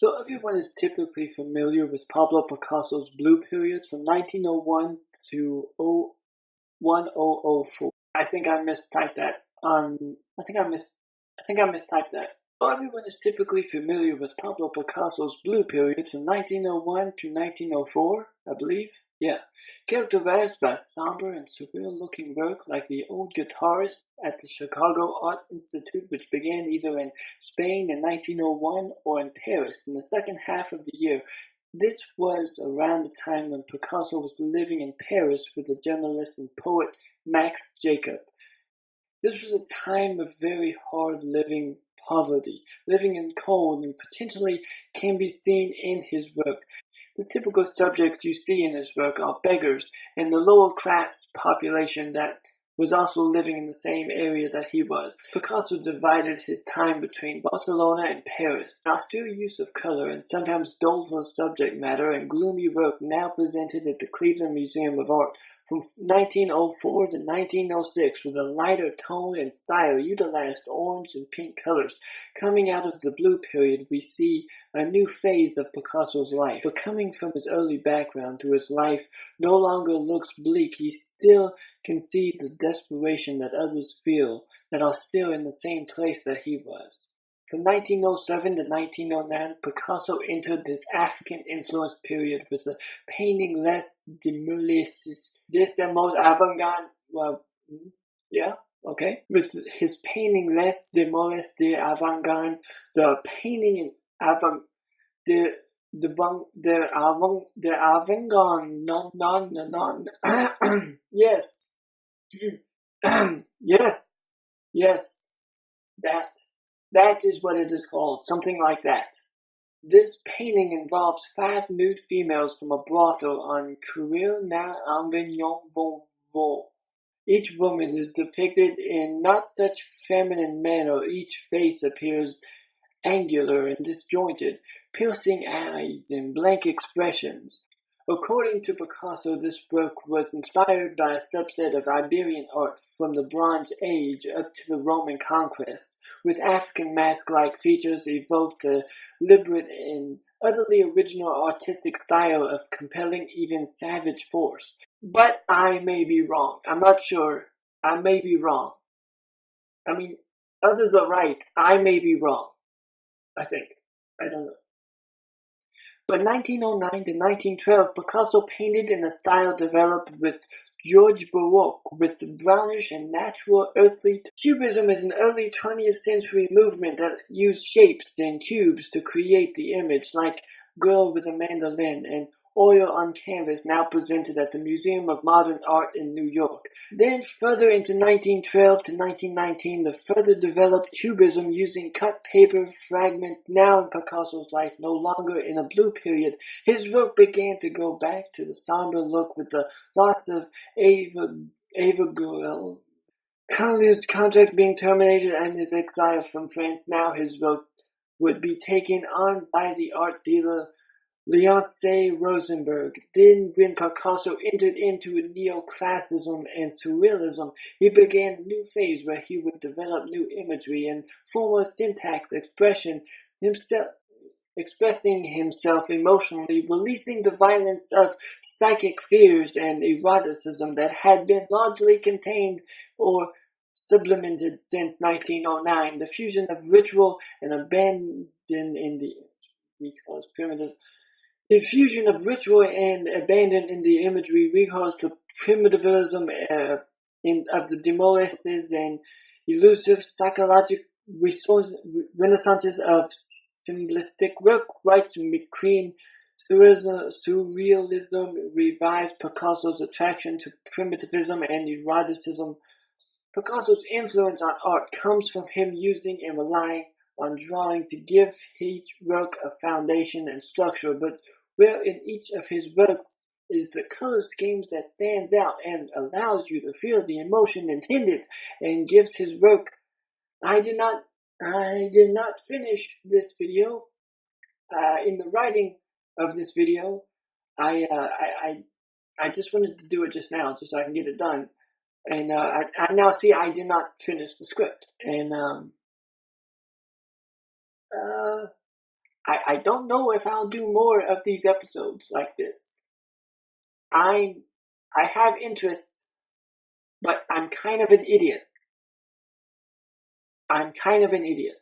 So everyone is typically familiar with Pablo Picasso's blue periods from 1901 to 1004. I think I mistyped that. I think I mistyped that. So everyone is typically familiar with Pablo Picasso's blue periods from 1901 to 1904, I believe. Yeah. Characterized by somber and surreal-looking work like The Old Guitarist at the Chicago Art Institute, which began either in Spain in 1901 or in Paris in the second half of the year. This was around the time when Picasso was living in Paris with the journalist and poet Max Jacob. This was a time of very hard living poverty. Living in cold and potentially can be seen in his work. The typical subjects you see in his work are beggars and the lower class population that was also living in the same area that he was. Picasso divided his time between Barcelona and Paris. Austere use of color and sometimes doleful subject matter and gloomy work now presented at the Cleveland Museum of Art from 1904 to 1906 with a lighter tone and style utilized orange and pink colors. Coming out of the blue period, we see a new phase of Picasso's life. But coming from his early background to his life no longer looks bleak. He still can see the desperation that others feel that are still in the same place that he was. From 1907 to 1909, Picasso entered this African-influenced period with the painting Les Demolèses. This the most avant-garde, with his painting Les Demolèses de avant-garde, the painting in avant-garde, yes, yes, that is what it is called, something like that. This painting involves 5 nude females from a brothel on Courrier na Avignon Bonvaux. Each woman is depicted in not such feminine manner. Each face appears angular and disjointed, piercing eyes and blank expressions. According to Picasso, this work was inspired by a subset of Iberian art from the Bronze Age up to the Roman conquest, with African mask-like features evoked a deliberate and utterly original artistic style of compelling, even savage force. But I may be wrong. I'm not sure. I may be wrong. I mean, others are right. I may be wrong. I think. I don't know. But 1909 to 1912, Picasso painted in a style developed with George Baroque, with the brownish and natural earthly. Cubism is an early 20th century movement that used shapes and cubes to create the image, like Girl with a Mandolin and Oil on Canvas, now presented at the Museum of Modern Art in New York. Then further into 1912 to 1919, the further developed Cubism using cut paper fragments. Now in Picasso's life, no longer in a blue period, his work began to go back to the somber look with the loss of Ava Carly's contract being terminated and his exile from France. Now his work would be taken on by the art dealer Leonce Rosenberg. Then when Picasso entered into neoclassicism and surrealism, he began a new phase where he would develop new imagery and former syntax expressing himself emotionally, releasing the violence of psychic fears and eroticism that had been largely contained or sublimated since 1909. The fusion of ritual and abandon in the primitive. The fusion of ritual and abandon in the imagery recalls the primitivism of the Demolèses and elusive psychological renaissances of symbolistic work. Writes McCrean, surrealism revives Picasso's attraction to primitivism and eroticism. Picasso's influence on art comes from him using and relying on drawing to give each work a foundation and structure, but where in each of his works is the color schemes that stands out and allows you to feel the emotion intended and gives his work. I did not finish this video. In the writing of this video, I just wanted to do it just now, just so I can get it done. And I now see I did not finish the script. And I don't know if I'll do more of these episodes like this. I have interests, but I'm kind of an idiot. I'm kind of an idiot.